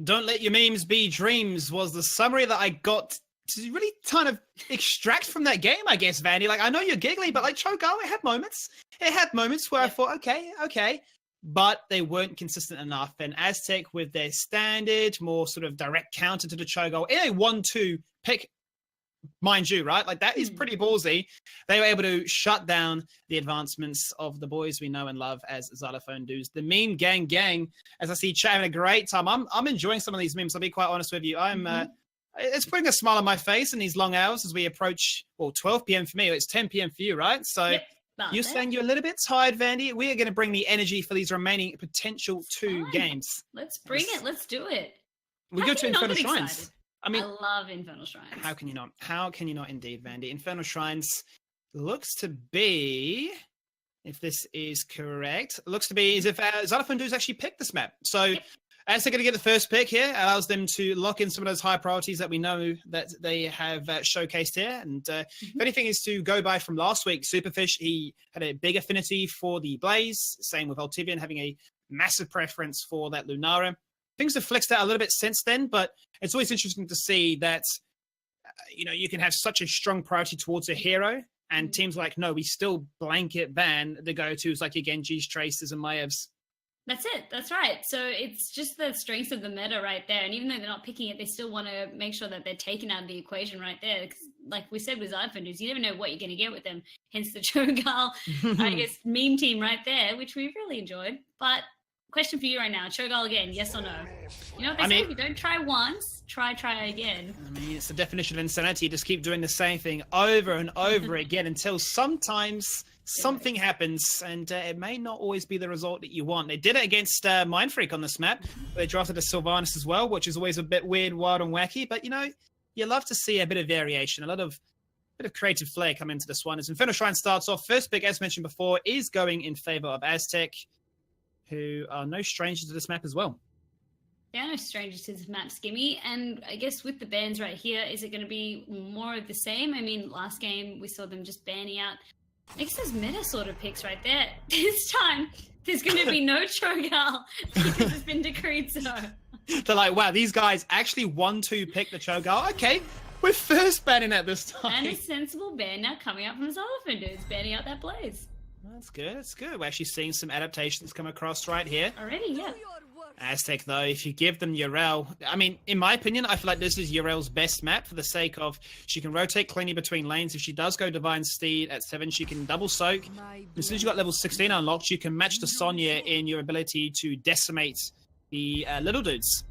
Don't let your memes be dreams was the summary that I got to really kind of extract from that game, I guess, Vandy. Like, I know you're giggly, but like Cho'Gall, it had moments. It had moments where I thought, okay. But they weren't consistent enough. And Aztech, with their standard, more sort of direct counter to the Cho'Gall, in a 1-2 pick, mind you, right? Like, that is pretty ballsy. They were able to shut down the advancements of the boys we know and love as Xylophone dudes. The meme gang, as I see chat having a great time. I'm enjoying some of these memes. I'll be quite honest with you. It's putting a smile on my face in these long hours as we approach, 12 p.m. for me. It's 10 p.m. for you, right? So you're saying you're a little bit tired, Vandy. We are going to bring the energy for these remaining potential 2 games. Let's bring it. Let's do it. We go to Infernal Shrines. I love Infernal Shrines. How can you not? How can you not, indeed, Vandy? Infernal Shrines looks to be, if this is correct, looks to be as if Xylophone dudes actually picked this map. So as they're going to get the first pick here, allows them to lock in some of those high priorities that we know that they have showcased here. And if anything is to go by from last week, Superfish, he had a big affinity for the Blaze. Same with Altivian, having a massive preference for that Lunara. Things have flexed out a little bit since then, but it's always interesting to see that, you can have such a strong priority towards a hero, and teams like, no, we still blanket ban the go-tos like your Genjis, Tracers, and Maevs. That's it. That's right. So it's just the strengths of the meta right there. And even though they're not picking it, they still want to make sure that they're taken out of the equation right there. Because like we said with Xylophone dudes, you never know what you're going to get with them. Hence the Cho'Gall, I guess, meme team right there, which we've really enjoyed. But question for you right now, Cho'Gall again, yes or no? You know what they say? If you don't try once, try again. I mean, it's the definition of insanity. Just keep doing the same thing over and over again until sometimes something happens, and it may not always be the result that you want. They did it against Mind Freak on this map. They drafted a Sylvanas as well, which is always a bit weird, wild, and wacky. But, you love to see a bit of variation, a bit of creative flair come into this one. As Infernal Shrine starts off, first pick, as mentioned before, is going in favor of Aztech, who are no strangers to this map as well. They are no strangers to this map, Skimmy. And I guess with the bans right here, is it going to be more of the same? I mean, last game, we saw them just banning out. I guess those meta sort of picks right there. This time, there's going to be no Cho'Gall because it's been decreed so. They're like, wow, these guys actually 1-2 pick the Cho'Gall. Okay, we're first banning at this time. And a sensible ban now coming out from Xylophone dudes, banning out that Blaze. That's good, that's good. We're actually seeing some adaptations come across right here. Already, yeah. Aztech, though, if you give them Yrel, I mean, in my opinion, I feel like this is Yrel's best map for the sake of she can rotate cleanly between lanes. If she does go Divine Steed at 7, she can double soak. As soon as you got level 16 unlocked, you can match the Sonya in your ability to decimate the little dudes.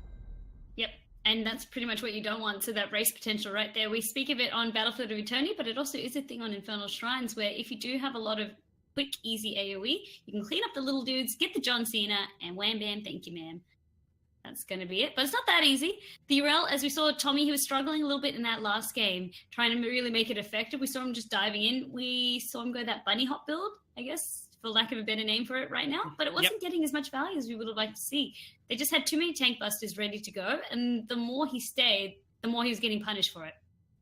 Yep, and that's pretty much what you don't want, so that race potential right there. We speak of it on Battlefield of Eternity, but it also is a thing on Infernal Shrines where if you do have a lot of quick, easy AoE, you can clean up the little dudes, get the John Cena, and wham bam, thank you, ma'am. That's going to be it. But it's not that easy. The Yrel, as we saw, Tommy, he was struggling a little bit in that last game, trying to really make it effective. We saw him just diving in. We saw him go that bunny hop build, I guess, for lack of a better name for it right now. But it wasn't getting as much value as we would have liked to see. They just had too many tank busters ready to go, and the more he stayed, the more he was getting punished for it.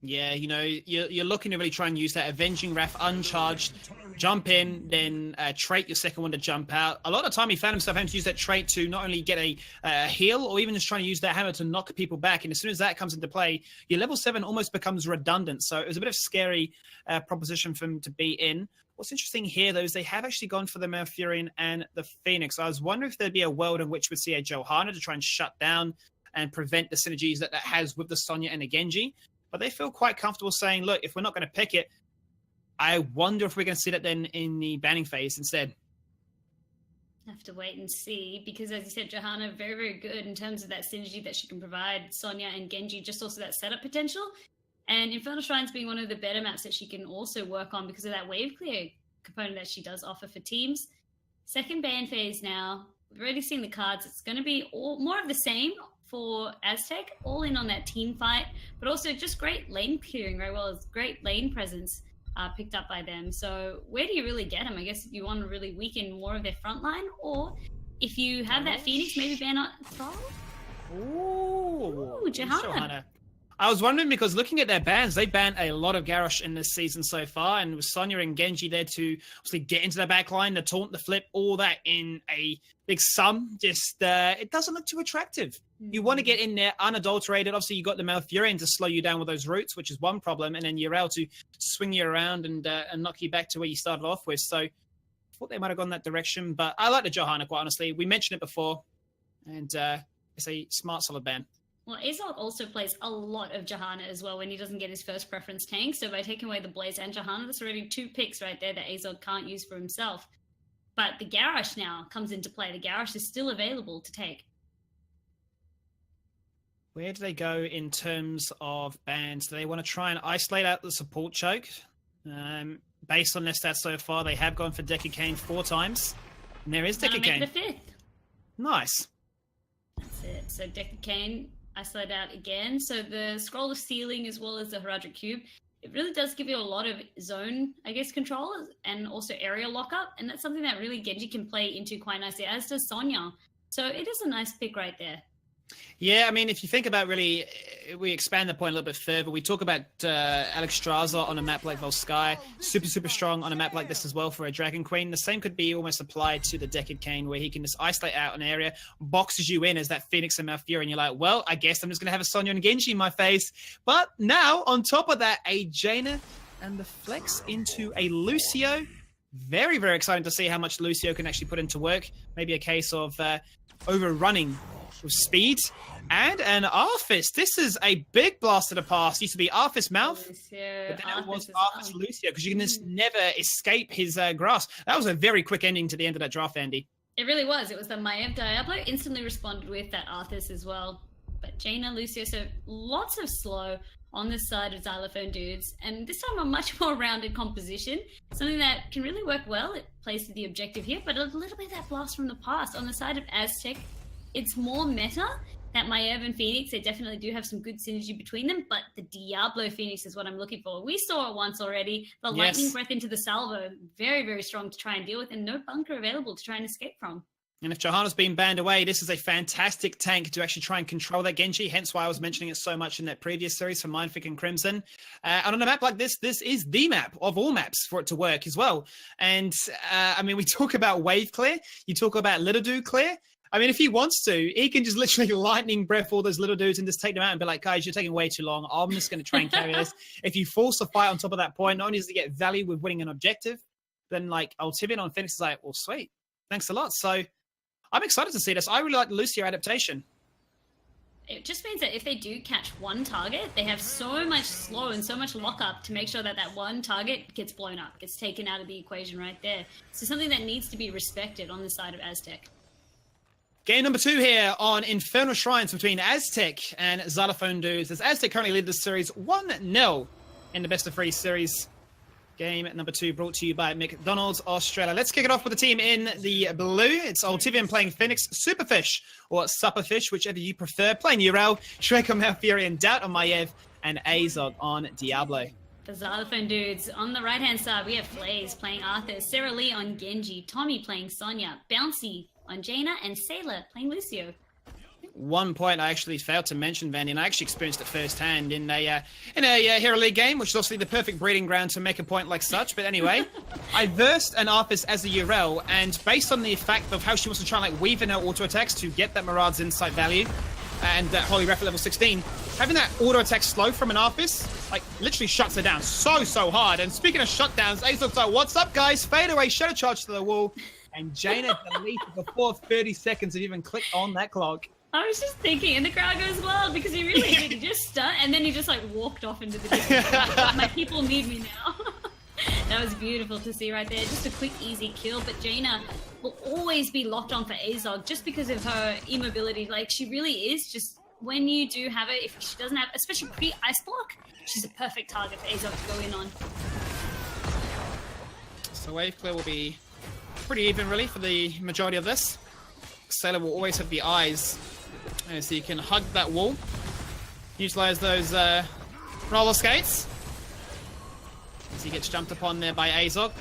Yeah, you're looking to really try and use that Avenging Wrath uncharged, jump in, then trait your second one to jump out. A lot of time he found himself having to use that trait to not only get a heal, or even just trying to use that hammer to knock people back. And as soon as that comes into play, your level 7 almost becomes redundant. So it was a bit of a scary proposition for him to be in. What's interesting here, though, is they have actually gone for the Malfurion and the Phoenix. I was wondering if there'd be a world in which we'd see a Johanna to try and shut down and prevent the synergies that has with the Sonya and the Genji. But they feel quite comfortable saying, look, if we're not going to pick it, I wonder if we're going to see that then in the banning phase instead. Have to wait and see, because as you said, Johanna, very, very good in terms of that synergy that she can provide. Sonya and Genji, just also that setup potential. And Infernal Shrines being one of the better maps that she can also work on because of that wave clear component that she does offer for teams. Second ban phase now. We've already seen the cards. It's going to be more of the same for Aztech, all in on that team fight, but also just great lane clearing, very well as great lane presence picked up by them. So where do you really get them? I guess if you want to really weaken more of their front line, or if you have that Phoenix, maybe ban out Thrall? Ooh, Johanna. I was wondering because looking at their bans, they banned a lot of Garrosh in this season so far, and with Sonya and Genji there to obviously get into the backline, the taunt, the flip, all that in a big sum, just it doesn't look too attractive. You want to get in there unadulterated. Obviously, you got the Malfurion to slow you down with those roots, which is one problem, and then Yrel to swing you around and knock you back to where you started off with. So I thought they might have gone that direction, but I like the Johanna, quite honestly. We mentioned it before, and it's a smart, solid ban. Well, Azog also plays a lot of Johanna as well when he doesn't get his first preference tank. So by taking away the Blaze and Johanna, that's already 2 picks right there that Azog can't use for himself. But the Garrosh now comes into play. The Garrosh is still available to take. Where do they go in terms of bans? Do they want to try and isolate out the support choke? Based on their stats so far, they have gone for Deku Kane 4 times. And there is Deku Kane. Make it a 5th. Nice. That's it. So Deku Kane isolate out again. So the Scroll of Sealing as well as the Heradric Cube, it really does give you a lot of zone, I guess, control and also area lockup. And that's something that really Genji can play into quite nicely, as does Sonya. So it is a nice pick right there. Yeah, I mean, if you think about really, we expand the point a little bit further. We talk about Alex Straza on a map like Volsky, super strong on a map like this as well for a Dragon Queen. The same could be almost applied to the Decade Kane, where he can just isolate out an area, boxes you in as that Phoenix and Malfurion, and you're like, well, I guess I'm just going to have a Sonya and Genji in my face. But now, on top of that, a Jaina and the flex into a Lucio. Very exciting to see how much Lucio can actually put into work. Maybe a case of overrunning with speed. And an Arthas. This is a big blast to the past. Used to be Arthas Mouth, Lucio, but then it was Arthas Lucio, because you can just never escape his grasp. That was a very quick ending to the end of that draft, Andy. It really was. It was the Maiev Diablo instantly responded with that Arthas as well. But Jaina, Lucio, so lots of slow on this side of Xylophone dudes, and this time a much more rounded composition. Something that can really work well. It plays to the objective here, but a little bit of that blast from the past. On the side of Aztech, it's more meta. That Maiev and Phoenix, they definitely do have some good synergy between them, but the Diablo Phoenix is what I'm looking for. We saw it once already. The Lightning Breath into the Salvo, very strong to try and deal with, and no bunker available to try and escape from. And if Johanna's been banned away, this is a fantastic tank to actually try and control that Genji, hence why I was mentioning it so much in that previous series for Mindfreak and Crimson. And on a map like this is the map of all maps for it to work as well. And, I mean, we talk about wave clear, you talk about little dude clear. I mean, if he wants to, he can just literally lightning breath all those little dudes and just take them out and be like, guys, you're taking way too long. I'm just going to try and carry this. If you force a fight on top of that point, not only does he get value with winning an objective, then like Ultivian on Phoenix is like, well, sweet. Thanks a lot. So I'm excited to see this. I really like the Lucio adaptation. It just means that if they do catch one target, they have so much slow and so much lockup to make sure that that one target gets blown up, gets taken out of the equation right there. So something that needs to be respected on the side of Aztech. Game number 2 here on Infernal Shrines between Aztech and Xylophone dudes. As Aztech currently lead this series 1-0 in the best of 3 series. Game number 2 brought to you by McDonald's Australia. Let's kick it off with the team in the blue. It's Ultivian playing Phoenix, Superfish, or Supperfish, whichever you prefer. Playing Yrel, Shrek on Malfurion, Doubt on Maiev, and Azog on Diablo. The Xylophone dudes. On the right-hand side, we have Flaze playing Arthur, Sarah Lee on Genji, Tommy playing Sonya, Bouncy on Jaina, and Sailor playing Lucio. One point I actually failed to mention, Vandy, and I actually experienced it firsthand in a Hero League game, which is obviously the perfect breeding ground to make a point like such. But anyway, I versed an Arthas as a Yrel, and based on the fact of how she wants to try and like weave in her auto attacks to get that Maraud's insight value and that Holy Wrath at level 16, having that auto attack slow from an Arthas like literally shuts her down so hard. And speaking of shutdowns, Azog's like, "What's up, guys? Fade away, shadow charge to the wall." And Jaina deleted before 30 seconds of even clicked on that clock. I was just thinking, and the crowd goes wild because he really did. He just stunned, and then he just like walked off into the distance. My people need me now. That was beautiful to see right there. Just a quick, easy kill. But Jaina will always be locked on for Azog just because of her immobility. Like, she really is. Just when you do have it, if she doesn't have, especially pre-ice block, she's a perfect target for Azog to go in on. So wave clear will be pretty even, really, for the majority of this. Sailor will always have the eyes, so you can hug that wall, utilize those roller skates as he gets jumped upon there by Azog.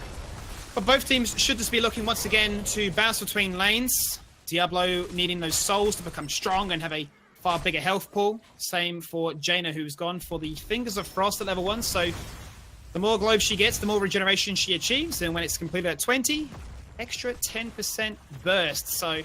But both teams should just be looking once again to bounce between lanes. Diablo needing those souls to become strong and have a far bigger health pool. Same for Jaina, who's gone for the Fingers of Frost at level 1. So the more globes she gets, the more regeneration she achieves. And when it's completed at 20, extra 10% burst. So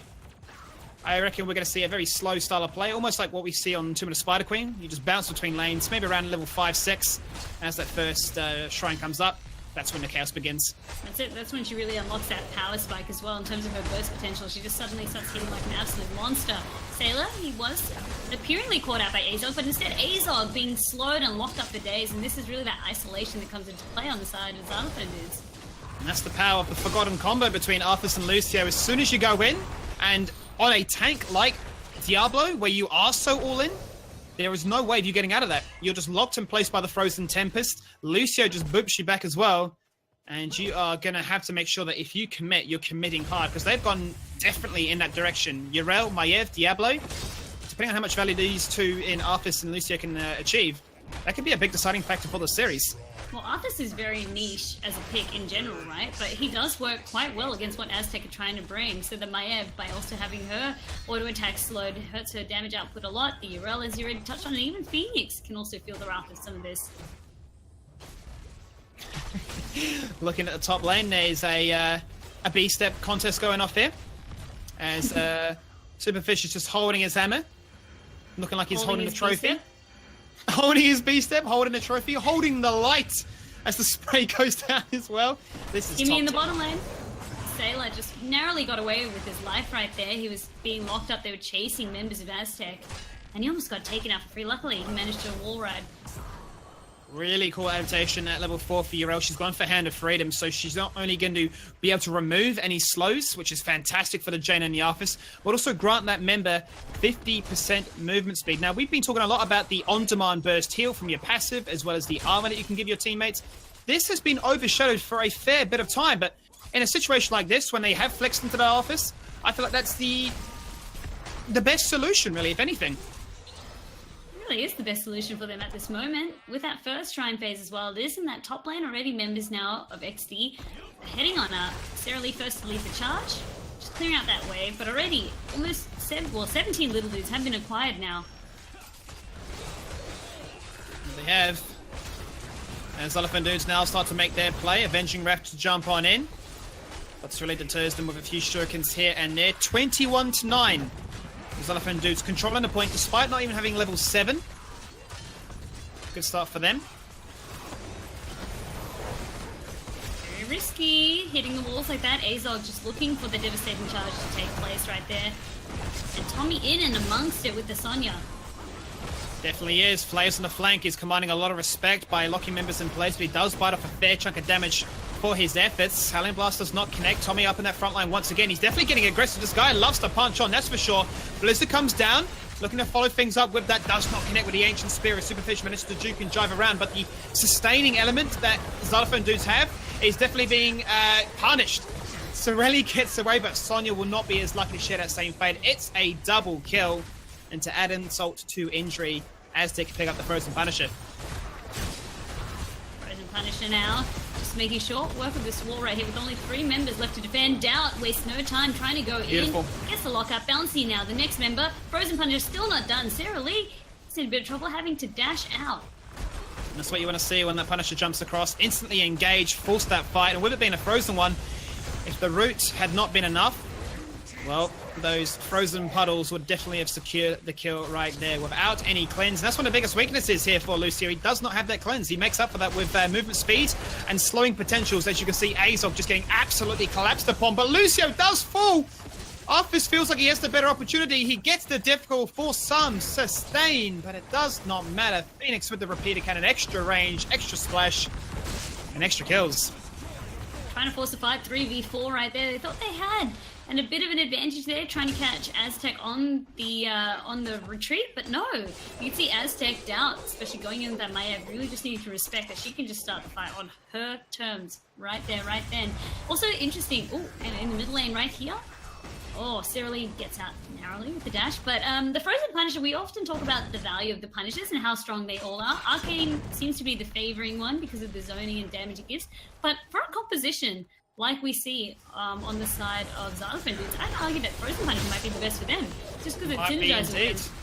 I reckon we're going to see a very slow style of play, almost like what we see on Tomb of the Spider Queen. You just bounce between lanes, maybe around level 5, 6. As that first shrine comes up, that's when the chaos begins. That's it. That's when she really unlocks that power spike as well in terms of her burst potential. She just suddenly starts hitting like an absolute monster. Sailor, he was appearingly caught out by Azog, but instead Azog being slowed and locked up for days, and this is really that isolation that comes into play on the side of Xylophone dudes. And that's the power of the forgotten combo between Arthas and Lucio. As soon as you go in, and on a tank like Diablo, where you are so all in, there is no way of you getting out of that. You're just locked in place by the Frozen Tempest. Lucio just boops you back as well. And you are going to have to make sure that if you commit, you're committing hard. Because they've gone definitely in that direction. Yrel, Maiev, Diablo. Depending on how much value these two in Arthas and Lucio can achieve, that could be a big deciding factor for the series. Well, Arthas is very niche as a pick in general, right? But he does work quite well against what Aztech are trying to bring. So the Maiev, by also having her auto attack slowed, hurts her damage output a lot. The Yrel, as you already touched on, and even Phoenix can also feel the wrath of some of this. Looking at the top lane, there's a B-step contest going off here. As Superfish is just holding his hammer. Looking like he's holding the trophy. B-step. Holding his B-step, holding the trophy, holding the light as the spray goes down as well. This is Gimme in the bottom lane. Sailor just narrowly got away with his life right there. He was being locked up. They were chasing members of Aztech. And he almost got taken out for free. Luckily, he managed to wall ride. Really cool adaptation at level 4 for Yrel. She's gone for Hand of Freedom, so she's not only going to be able to remove any slows, which is fantastic for the Jaina and the Arthas, but also grant that member 50% movement speed. Now, we've been talking a lot about the on-demand burst heal from your passive, as well as the armor that you can give your teammates. This has been overshadowed for a fair bit of time, but in a situation like this, when they have flexed into the Arthas, I feel like that's the best solution, really, if anything. Really is the best solution for them at this moment. With that first shrine phase as well, it is in that top lane already. Members now of XD heading on up. Sarah Lee first to lead the charge, just clearing out that wave, but already almost 17 little dudes have been acquired now. They have. And Xylophone dudes now start to make their play. Avenging Wrath to jump on in. But this really deters them with a few shurikens here and there. 21-9. Xylophone dudes controlling the point despite not even having level 7. Good start for them. Very risky, hitting the walls like that. Azog just looking for the devastating charge to take place right there. And Tommy in and amongst it with the Sonya. Definitely is. Flares on the flank is commanding a lot of respect by locking members in place, but he does bite off a fair chunk of damage for his efforts. Howling Blast does not connect. Tommy up in that front line once again. He's definitely getting aggressive. This guy loves to punch on, that's for sure. Blizzard comes down, looking to follow things up with that. Does not connect with the Ancient Spear. Superfish manages to juke and jive around, but the sustaining element that Xylophone dudes have is definitely being punished. Sorelli gets away, but Sonya will not be as lucky to share that same fate. It's a double kill. And to add insult to injury, Aztech pick up the Frozen Punisher. Frozen Punisher now, just making short work of this wall right here with only 3 members left to defend. Doubt wastes no time trying to go Beautiful. in. Gets the lockup. Bouncy now, the next member. Frozen Punisher still not done. Sarah Lee is in a bit of trouble having to dash out. And that's what you want to see when that Punisher jumps across. Instantly engage, force that fight. And with it being a frozen one, if the root had not been enough, well, those frozen puddles would definitely have secured the kill right there without any cleanse. And that's one of the biggest weaknesses here for Lucio. He does not have that cleanse. He makes up for that with movement speed and slowing potentials. As you can see, Azog just getting absolutely collapsed upon. But Lucio does fall. Arthas feels like he has the better opportunity. He gets the difficult for some sustain, but it does not matter. Phoenix with the repeater cannon, extra range, extra splash, and extra kills. Trying to force a fight, 3v4 right there. They thought they had. And a bit of an advantage there, trying to catch Aztech on the retreat, but no. You can see Aztech Doubt, especially going in with that Maya, really just needing to respect that she can just start the fight on her terms. Right there, right then. Also interesting, oh, and in the middle lane right here. Oh, Sarah Lee gets out narrowly with the dash. But the Frozen Punisher, we often talk about the value of the Punishers and how strong they all are. Arcane seems to be the favoring one because of the zoning and damage it gives. But for a composition, like we see on the side of Xylophone dudes, I'd argue that Frozen Punisher might be the best for them. Just because it synergizes with them.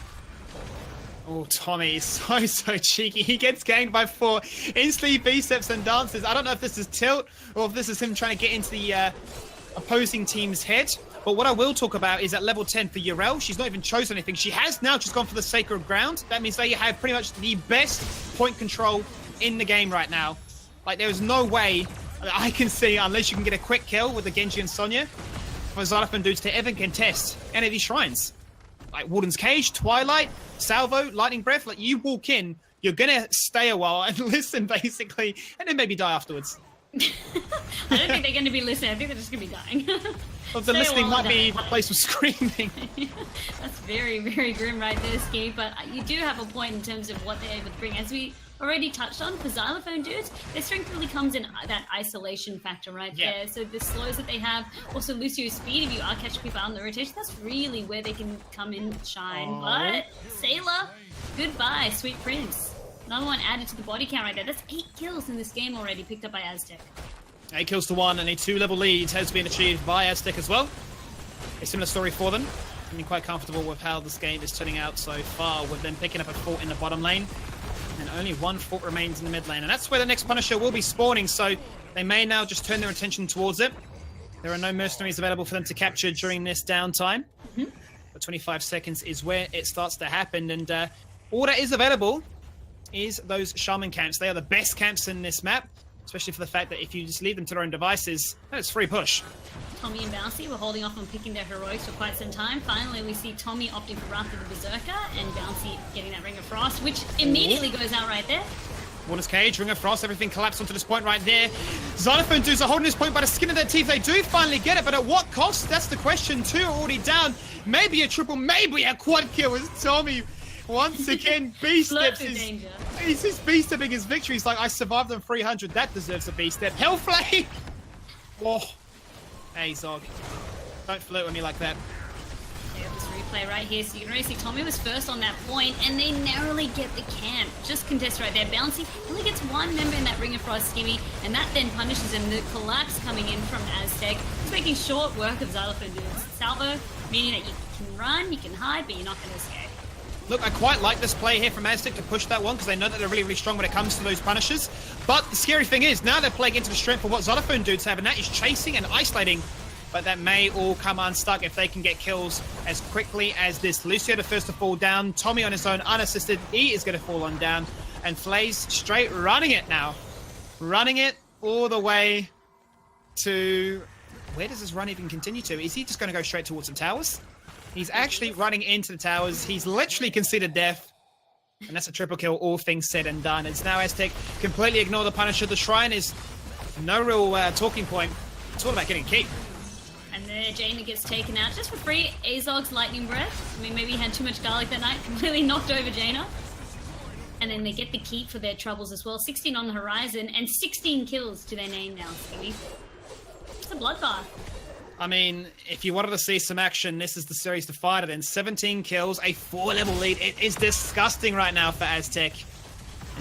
Oh, Tommy is so cheeky. He gets ganked by 4. Instantly B-steps and dances. I don't know if this is tilt or if this is him trying to get into the opposing team's head. But what I will talk about is at level 10 for Yrel. She's not even chosen anything. She has now just gone for the sacred ground. That means they have pretty much the best point control in the game right now. Like, there is no way I can see, unless you can get a quick kill with the Genji and Sonya, for Xylophone dudes to ever contest any of these shrines. Like Warden's Cage, Twilight, Salvo, Lightning Breath. Like, you walk in, you're gonna stay a while and listen, basically, and then maybe die afterwards. I don't think they're going to be listening. I think they're just going to be dying. Well, the listening might be replaced with screaming. That's very, very grim right there, Ski. But you do have a point in terms of what they're able to bring. As we already touched on, for Xylophone dudes, their strength really comes in that isolation factor right there. So the slows that they have, also Lucio's speed, if you are catching people out on the rotation, that's really where they can come in and shine. But Sailor, goodbye, sweet prince. Another one added to the body count right there. That's 8 kills in this game already, picked up by Aztech. 8 kills to 1, and a 2-level lead has been achieved by Aztech as well. A similar story for them. Feeling quite comfortable with how this game is turning out so far, with them picking up a fort in the bottom lane, and only 1 fort remains in the mid lane. And that's where the next Punisher will be spawning, so they may now just turn their attention towards it. There are no mercenaries available for them to capture during this downtime. But 25 seconds is where it starts to happen, and all that is available is those shaman camps. They are the best camps in this map, especially for the fact that if you just leave them to their own devices, it's free push. Tommy and Bouncy were holding off on picking their heroics for quite some time. Finally, we see Tommy opting for Wrath of the Berserker and Bouncy getting that Ring of Frost, which immediately goes out right there. Warden's Cage, Ring of Frost, everything collapsed onto this point right there. Xylophone dudes are holding this point by the skin of their teeth. They do finally get it, but at what cost? That's the question. 2 are already down. Maybe a triple, maybe a quad kill as Tommy once again B-steps he's just B-stepping his victory. He's like, I survived on 300. That deserves a B-step. Hellflame! Oh. Hey, Zog. Don't flirt with me like that. They have this replay right here, so you can already see Tommy was first on that point, and they narrowly get the camp. Just contest right there. Bouncy only gets 1 member in that Ring of Frost skimmy, and that then punishes him. The collapse coming in from Aztec. It's making short work of Xylophone dudes. Salvo, meaning that you can run, you can hide, but you're not going to escape. Look, I quite like this play here from Aztec to push that one, because they know that they're really, really strong when it comes to those punishers. But the scary thing is, now they're playing into the strength of what Xylophone dudes have, and that is chasing and isolating. But that may all come unstuck if they can get kills as quickly as this. Lucio the first to fall down. Tommy on his own, unassisted. He is going to fall on down. And Flay's straight running it now. Running it all the way to... Where does this run even continue to? Is he just going to go straight towards some towers? He's actually running into the towers. He's literally conceded death. And that's a triple kill, all things said and done. It's now Aztec completely ignore the Punisher. The Shrine is no real talking point. It's all about getting a keep. And there, Jaina gets taken out just for free. Azog's Lightning Breath. I mean, maybe he had too much garlic that night. Completely knocked over Jaina. And then they get the keep for their troubles as well. 16 on the horizon and 16 kills to their name now, Stevie. It's a bloodbath. I mean, if you wanted to see some action, this is the series to fight it in. 17 kills, a 4-level lead. It is disgusting right now for Aztec.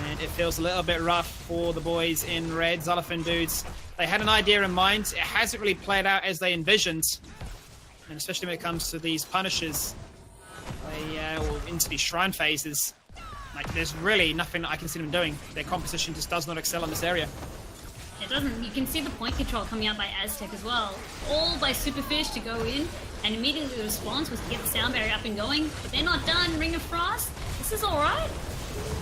And it feels a little bit rough for the boys in red. Xylophone dudes, they had an idea in mind. It hasn't really played out as they envisioned. And especially when it comes to these punishers, or into these shrine phases, like there's really nothing I can see them doing. Their composition just does not excel in this area. It doesn't. You can see the point control coming out by Aztec as well. All by Superfish to go in, and immediately the response was to get the sound barrier up and going. But they're not done. Ring of Frost. This is all right.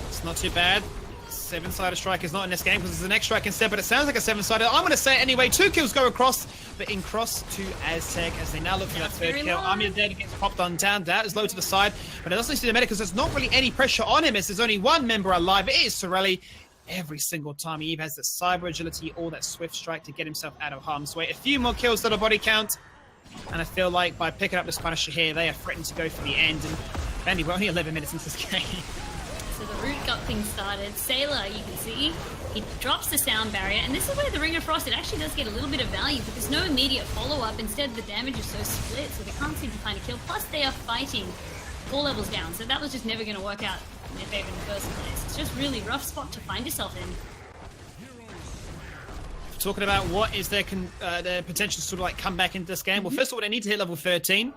It's not too bad. 7-sided strike is not in this game because there's an X strike instead, but it sounds like a 7-sided. I'm going to say it anyway. 2 kills go across, but in cross to Aztec as they now look for that 3rd kill. Army of Dead gets popped on down. That is low to the side, but it doesn't see the medic because there's not really any pressure on him as there's only 1 member alive. It is Sorelli. Every single time he either has that cyber agility or that swift strike to get himself out of harm's way. A few more kills to the body count, and I feel like by picking up this Punisher here, they are threatening to go for the end. And Andy, we're only 11 minutes into this game. So the root got things started. Sailor, you can see, he drops the sound barrier, and this is where the Ring of Frost, it actually does get a little bit of value, but there's no immediate follow-up. Instead, the damage is so split, so they can't seem to find a kill. Plus, they are fighting 4 levels down, so that was just never going to work out in their favor in the first place. It's just really rough spot to find yourself in. talking about what is their potential to sort of like come back into this game. Well, first of all, they need to hit level 13.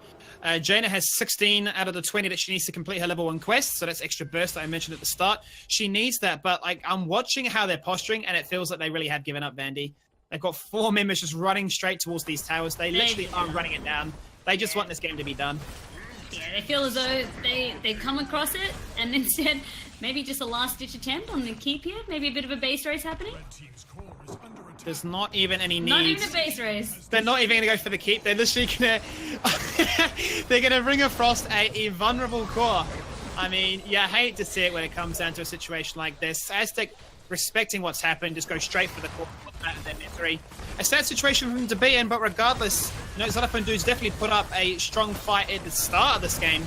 Jaina has 16 out of the 20 that she needs to complete her level 1 quest, so that's extra burst that I mentioned at the start. She needs that, but like I'm watching how they're posturing, and it feels like they really have given up, Vandy. They've got 4 members just running straight towards these towers. They literally are running it down. They just want this game to be done. Yeah, they feel as though they come across it, and instead maybe just a last-ditch attempt on the keep here. Maybe a bit of a base race happening. There's not even any need. Not even a base race. They're not even going to go for the keep. They're literally going to... they're going to bring across a vulnerable core. I mean, yeah, I hate to see it when it comes down to a situation like this. Aztech, respecting what's happened, just go straight for the core out of their misery. A sad situation for them to be in, but regardless, you know, Xylophone dudes definitely put up a strong fight at the start of this game.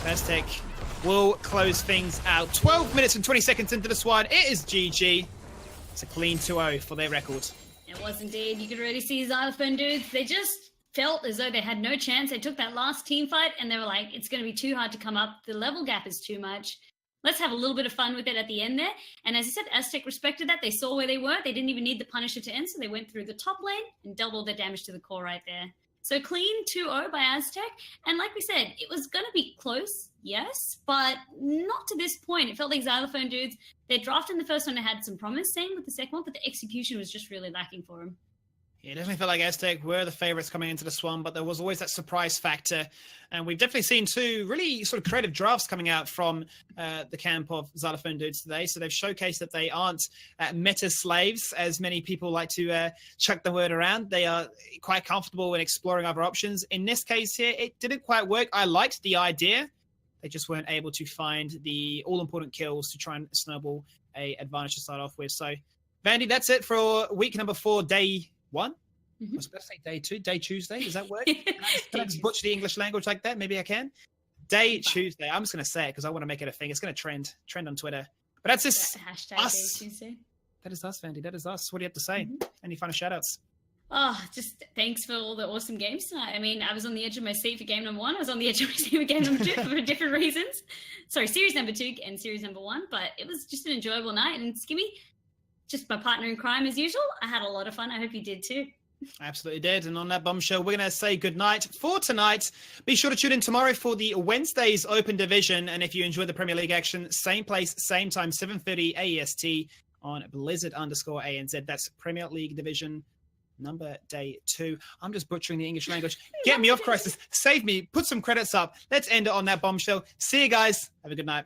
Aztech will close things out. 12 minutes and 20 seconds into this one. It is GG. It's a clean 2-0 for their record. It was indeed. You could really see Xylophone dudes. They just felt as though they had no chance. They took that last team fight and they were like, it's going to be too hard to come up. The level gap is too much. Let's have a little bit of fun with it at the end there. And as I said, Aztech respected that. They saw where they were. They didn't even need the Punisher to end, so they went through the top lane and doubled their damage to the core right there. So clean 2-0 by Aztech. And like we said, it was going to be close, yes, but not to this point. It felt like Xylophone dudes, their draft in the first one had some promise, same with the second one, but the execution was just really lacking for them. Yeah, it definitely felt like Aztech were the favourites coming into this one, but there was always that surprise factor. And we've definitely seen 2 really sort of creative drafts coming out from the camp of Xylophone dudes today. So they've showcased that they aren't meta slaves, as many people like to chuck the word around. They are quite comfortable in exploring other options. In this case here, it didn't quite work. I liked the idea. They just weren't able to find the all-important kills to try and snowball a advantage to start off with. So, Vandy, that's it for week number 4, day 1. I was going to say day 2, day Tuesday. Does that work? Can I just butcher the English language like that? Maybe I can. Day Tuesday. I'm just going to say it because I want to make it a thing. It's going to trend on Twitter. But that's just hashtag us. Day Tuesday. That is us, Vandy. That is us. What do you have to say? Any final shout-outs? Oh, just thanks for all the awesome games tonight. I mean, I was on the edge of my seat for game number 1. I was on the edge of my seat for game number 2 for different reasons. Sorry, series number 2 and series number 1. But it was just an enjoyable night. And Skimmy, just my partner in crime as usual. I had a lot of fun. I hope you did too. Absolutely did. And on that bombshell, we're going to say goodnight for tonight. Be sure to tune in tomorrow for the Wednesday's Open Division. And if you enjoy the Premier League action, same place, same time, 7:30 AEST on Blizzard_ANZ. That's Premier League Division number day 2. I'm just butchering the English language. Get me off, crisis. Save me. Put some credits up. Let's end it on that bombshell. See you guys. Have a good night.